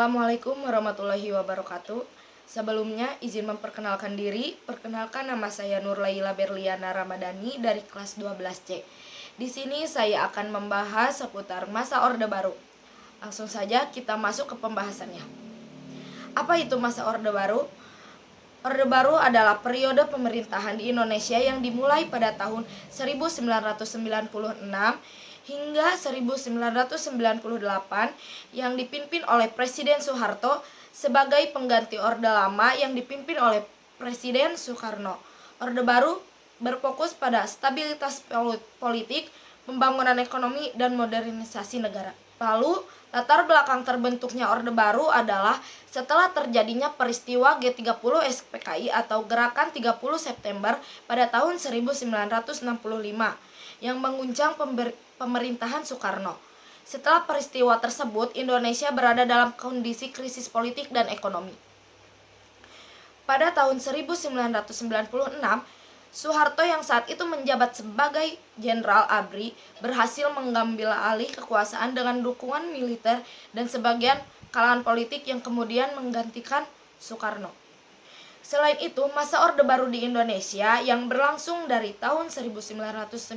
Assalamualaikum warahmatullahi wabarakatuh. Sebelumnya izin memperkenalkan diri. Perkenalkan, nama saya Nurlaila Berliana Ramadhani dari kelas 12C. Di sini saya akan membahas seputar masa Orde Baru. Langsung saja kita masuk ke pembahasannya. Apa itu masa Orde Baru? Orde Baru adalah periode pemerintahan di Indonesia yang dimulai pada tahun 1996 hingga 1998 yang dipimpin oleh Presiden Soeharto sebagai pengganti Orde Lama yang dipimpin oleh Presiden Soekarno. Orde Baru berfokus pada stabilitas politik, pembangunan ekonomi, dan modernisasi negara. Lalu, latar belakang terbentuknya Orde Baru adalah setelah terjadinya peristiwa G30 SPKI atau Gerakan 30 September pada tahun 1965 yang mengguncang pemerintahan Soekarno. Setelah peristiwa tersebut, Indonesia berada dalam kondisi krisis politik dan ekonomi. Pada tahun 1996, Soeharto yang saat itu menjabat sebagai Jenderal ABRI berhasil mengambil alih kekuasaan dengan dukungan militer dan sebagian kalangan politik yang kemudian menggantikan Soekarno. Selain itu, masa Orde Baru di Indonesia yang berlangsung dari tahun 1996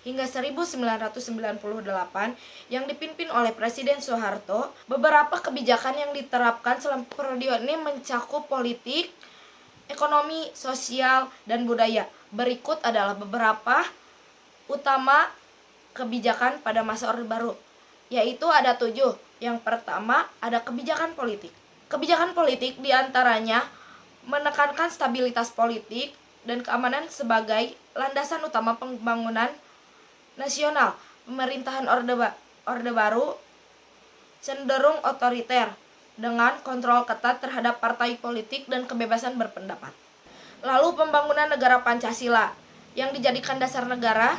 hingga 1998 yang dipimpin oleh Presiden Soeharto, beberapa kebijakan yang diterapkan selama periode ini mencakup politik, ekonomi, sosial, dan budaya. Berikut adalah beberapa utama kebijakan pada masa Orde Baru, yaitu ada 7. Yang pertama, ada kebijakan politik. Kebijakan politik diantaranya menekankan stabilitas politik dan keamanan sebagai landasan utama pembangunan nasional. Pemerintahan Orde Baru cenderung otoriter dengan kontrol ketat terhadap partai politik dan kebebasan berpendapat. Lalu pembangunan negara Pancasila yang dijadikan dasar negara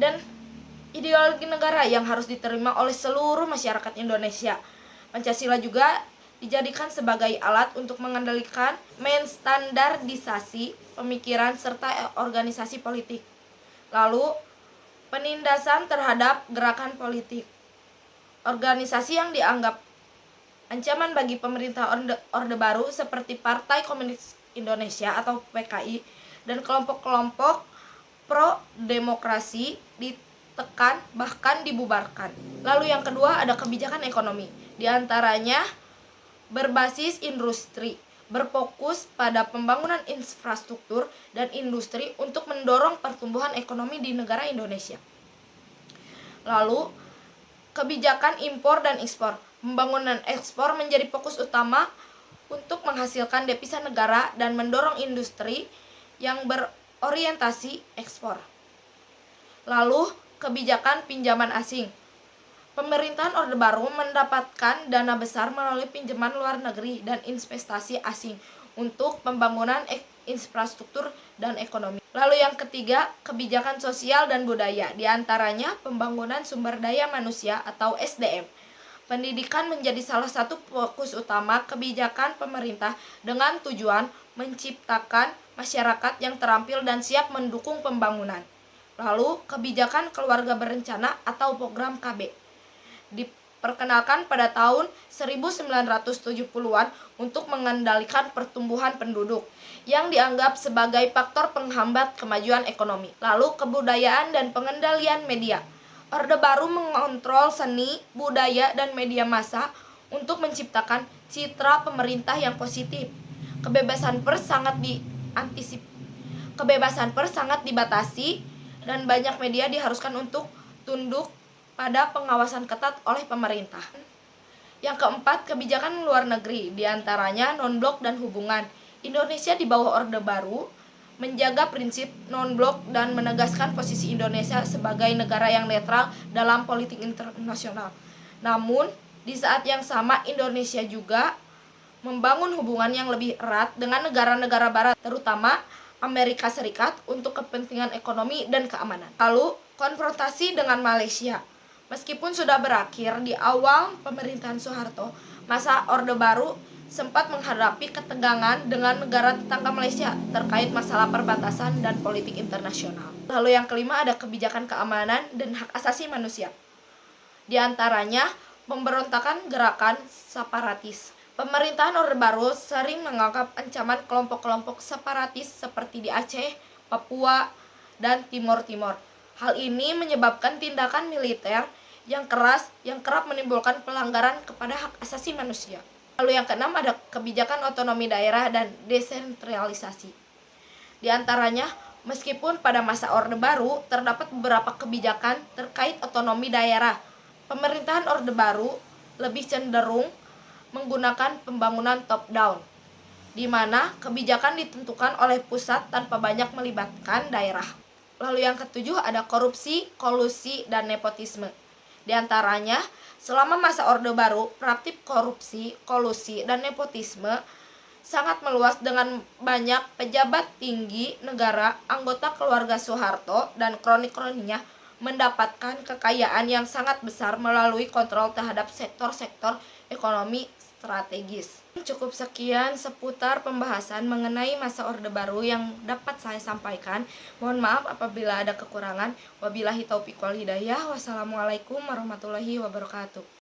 dan ideologi negara yang harus diterima oleh seluruh masyarakat Indonesia. Pancasila juga dijadikan sebagai alat untuk mengendalikan menstandardisasi pemikiran serta organisasi politik. Lalu, penindasan terhadap gerakan politik. Organisasi yang dianggap ancaman bagi pemerintah Orde Baru seperti Partai Komunis Indonesia atau PKI dan kelompok-kelompok pro-demokrasi ditekan bahkan dibubarkan. Lalu yang kedua ada kebijakan ekonomi. Di antaranya berbasis industri, berfokus pada pembangunan infrastruktur dan industri untuk mendorong pertumbuhan ekonomi di negara Indonesia. Lalu, kebijakan impor dan ekspor. Pembangunan ekspor menjadi fokus utama untuk menghasilkan devisa negara dan mendorong industri yang berorientasi ekspor. Lalu, kebijakan pinjaman asing. Pemerintahan Orde Baru mendapatkan dana besar melalui pinjaman luar negeri dan investasi asing untuk pembangunan infrastruktur dan ekonomi. Lalu yang ketiga, kebijakan sosial dan budaya, di antaranya pembangunan sumber daya manusia atau SDM. Pendidikan menjadi salah satu fokus utama kebijakan pemerintah dengan tujuan menciptakan masyarakat yang terampil dan siap mendukung pembangunan. Lalu, kebijakan keluarga berencana atau program KB diperkenalkan pada tahun 1970-an untuk mengendalikan pertumbuhan penduduk yang dianggap sebagai faktor penghambat kemajuan ekonomi. Lalu, kebudayaan dan pengendalian media. Orde Baru mengontrol seni, budaya, dan media massa untuk menciptakan citra pemerintah yang positif. Kebebasan pers sangat dibatasi dan banyak media diharuskan untuk tunduk pada pengawasan ketat oleh pemerintah. Yang keempat, kebijakan luar negeri, diantaranya non-blok dan hubungan. Indonesia di bawah Orde Baru menjaga prinsip non-blok dan menegaskan posisi Indonesia sebagai negara yang netral dalam politik internasional. Namun, di saat yang sama Indonesia juga membangun hubungan yang lebih erat dengan negara-negara barat, terutama Amerika Serikat untuk kepentingan ekonomi dan keamanan. Lalu, konfrontasi dengan Malaysia. Meskipun sudah berakhir di awal pemerintahan Soeharto, masa Orde Baru sempat menghadapi ketegangan dengan negara tetangga Malaysia terkait masalah perbatasan dan politik internasional. Lalu yang kelima ada kebijakan keamanan dan hak asasi manusia. Di antaranya Pemberontakan gerakan separatis. Pemerintahan Orde Baru sering menganggap ancaman kelompok-kelompok separatis seperti di Aceh, Papua, dan Timor Timur. Hal ini menyebabkan tindakan militer yang keras yang kerap menimbulkan pelanggaran kepada hak asasi manusia. Lalu yang keenam ada kebijakan otonomi daerah dan desentralisasi. Di antaranya, meskipun pada masa Orde Baru terdapat beberapa kebijakan terkait otonomi daerah, pemerintahan Orde Baru lebih cenderung menggunakan pembangunan top-down, di mana kebijakan ditentukan oleh pusat tanpa banyak melibatkan daerah. Lalu yang ketujuh ada korupsi, kolusi, dan nepotisme. Di antaranya, selama masa Orde Baru, praktik korupsi, kolusi, dan nepotisme sangat meluas dengan banyak pejabat tinggi negara, anggota keluarga Soeharto, dan kronik-kroniknya mendapatkan kekayaan yang sangat besar melalui kontrol terhadap sektor-sektor ekonomi strategis. Cukup sekian seputar pembahasan mengenai masa Orde Baru yang dapat saya sampaikan. Mohon maaf apabila ada kekurangan. Wabillahi taufiq wal hidayah. Wassalamualaikum warahmatullahi wabarakatuh.